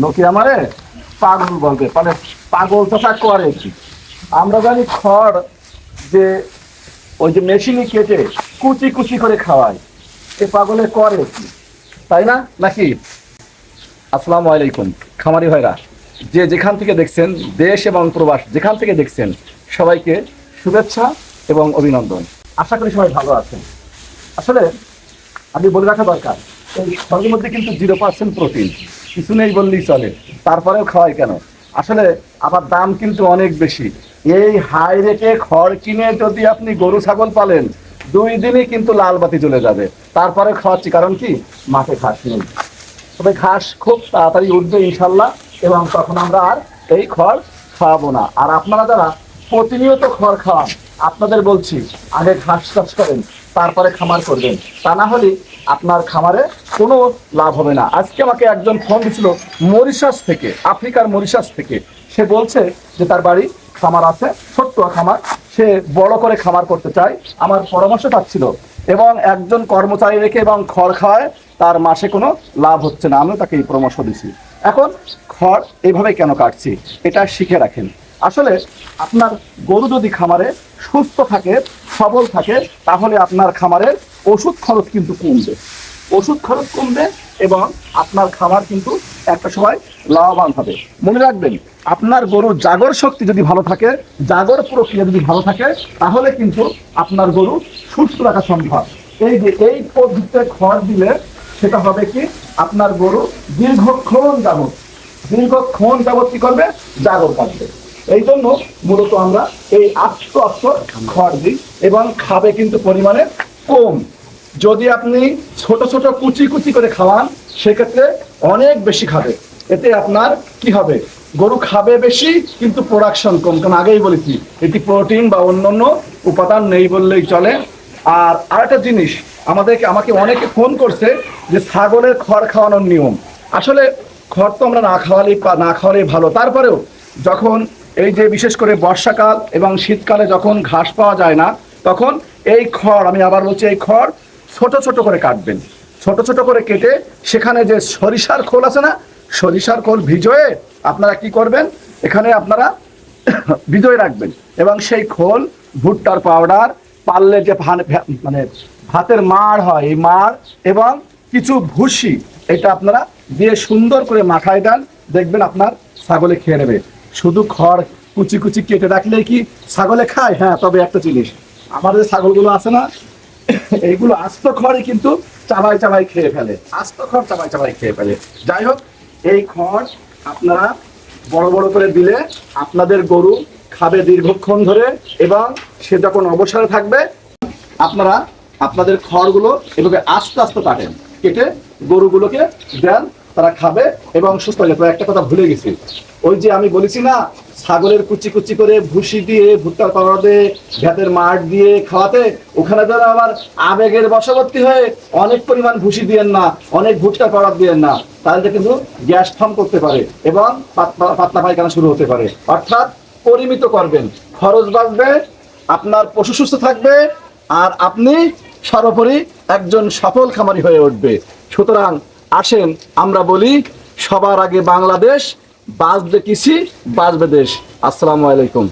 লোকে আমারে পাগল বলবে, মানে পাগল চাষা করে কি? আমরা জানি খড় যে ওই যে মেশিনে কেটে কুচি কুচি করে খাওয়ায়, এ পাগলে করে কি, তাই না নাকি? আসসালামু আলাইকুম খামারি ভাইরা, যে যেখান থেকে দেখছেন, দেশ এবং প্রবাস যেখান থেকে দেখছেন, সবাইকে শুভেচ্ছা এবং অভিনন্দন। আশা করি সবাই ভালো আছেন। আসলে আমি বলে রাখা দরকার, এই খড়ের মধ্যে কিন্তু 0% প্রোটিন, কিছু নেই বললেই চলে, তারপরেও খাওয়াই কেন? আসলে আবার দাম কিন্তু অনেক বেশি। এই হাই রেটে খড় কিনে যদি আপনি গরু ছাগল পালেন, 2 দিনই কিন্তু লাল বাতি জ্বলে যাবে। তারপরে খাওয়াচ্ছি, কারণ কি? মাঠে ঘাস নেই। তবে ঘাস খুব তাড়াতাড়ি উঠবে ইনশাল্লাহ, এবং তখন আমরা আর এই খড় খাওয়াবো না। আর আপনারা যারা প্রতিনিয়ত খড় খাওয়ান, আপনাদের বলছি আগে ঘাস চাষ করেন, তারপরে খামার করবেন, তা না হলে আপনার খামারে কোনো লাভ হবে না। আজকে আমাকে একজন ফোন দিছিল মরিশাস থেকে, আফ্রিকার মরিশাস থেকে। সে বলছে যে তার বাড়ি খামার আছে, ছোট্ট খামার, সে বড় করে খামার করতে চায়, আমার পরামর্শ চাচ্ছিল। এবং একজন কর্মচারী রেখে এবং খড় খাওয়ায় তার মাসে কোনো লাভ হচ্ছে না, আমিও তাকে এই পরামর্শ দিছি। এখন খড় এইভাবে কেন কাটছি, এটা শিখে রাখেন। আসলে আপনার গরু যদি খামারে সুস্থ থাকে, সবল থাকে, তাহলে আপনার খামারের ওষুধ খরচ কিন্তু কমবে, ওষুধ খরচ কমবে, এবং আপনার খামার কিন্তু একটা সময় লাভবান হবে। মনে রাখবেন, আপনার গরুর জাগর শক্তি যদি ভালো থাকে, জাগর প্রক্রিয়া যদি ভালো থাকে, তাহলে কিন্তু আপনার গরু সুস্থ রাখা সম্ভব। এই যে এই পদ্ধতিতে খড় দিলে সেটা হবে কি, আপনার গরু দীর্ঘক্ষণ যাবত কি করবে? জাগর কাটবে। এই জন্য মূলত আমরা এই আস্ত আস্ত খড় দিই, এবং খাবে কিন্তু পরিমাণে কম। যদি আপনি ছোট ছোট কুচি কুচি করে খাওয়ান, সেক্ষেত্রে অনেক বেশি খাবে। এতে আপনার কি হবে? গরু খাবে বেশি কিন্তু প্রোডাকশন কম, কারণ আগেই বলেছি এটি প্রোটিন বা অন্যান্য উপাদান নেই বললেই চলে। আর আরেকটা জিনিস, আমাকে অনেকে ফোন করছে যে ছাগলের খড় খাওয়ানোর নিয়ম। আসলে খড় তো আমরা না খাওয়ালেই ভালো। তারপরেও যখন এই যে বিশেষ করে বর্ষাকাল এবং শীতকালে যখন ঘাস পাওয়া যায় না, তখন এই খড়, আমি আবার বলছি, এই খড় ছোট ছোট করে কাটবেন। ছোট ছোট করে কেটে সেখানে যে সরিষার খোল আছে না, সরিষার খোল ভিজোয়ে আপনারা কি করবেন, এখানে আপনারা ভিজোয় রাখবেন, এবং সেই খোল, ভুট্টার পাউডার, পারলে যে মানে ভাতের মাড় হয়, এই মাড় এবং কিছু ভুসি, এটা আপনারা দিয়ে সুন্দর করে মাখায় দেন, দেখবেন আপনার ছাগলে খেয়ে নেবে। শুধু খড় কুচি কুচি কেটে রাখলেই কি ছাগলে খায়? হ্যাঁ, তবে একটা জিনিস, আমাদের ছাগলগুলো আছে না, এইগুলো আস্ত খড়ই কিন্তু চাবাই চাবাই খেয়ে ফেলে, আস্ত খড় চাবাই চাবাই খেয়ে ফেলে। যাই হোক, এই খড় আপনারা বড় বড় করে দিলে আপনাদের গরু খাবে দীর্ঘক্ষণ ধরে, এবং সে যখন অবসরে থাকবে, আপনারা আপনাদের খড়গুলো এভাবে আস্তে আস্তে কাটেন, কেটে গরুগুলোকে দেন, তারা খাবে এবং সুস্থ হয়ে যাবে। একটা কথা ভুলে গেছি, ওই যে আমি বলেছি না, ছাগলের কুচি কুচি করে ভুসি দিয়ে, ভুট্টার পাউডার দিয়ে, ভেতের মাঠ দিয়ে খাওয়াতে, ওখানে যারা আবার আবেগের বশবর্তী হয়ে অনেক পরিমাণ ভুসি দিয়েন না, অনেক ভুট্টার পাউডার দিয়েন না, তাহলে কিন্তু গ্যাস ফর্ম করতে পারে এবং পাতলা পায়খানা শুরু হতে পারে। অর্থাৎ পরিমিত করবেন, খরচ বাঁচবে, আপনার পশু সুস্থ থাকবে, আর আপনি সর্বোপরি একজন সফল খামারি হয়ে উঠবে। সুতরাং আসেন আমরা বলি, সবার আগে বাংলাদেশ, বাঁচবে কৃষি, বাঁচবে দেশ। আসসালামু আলাইকুম।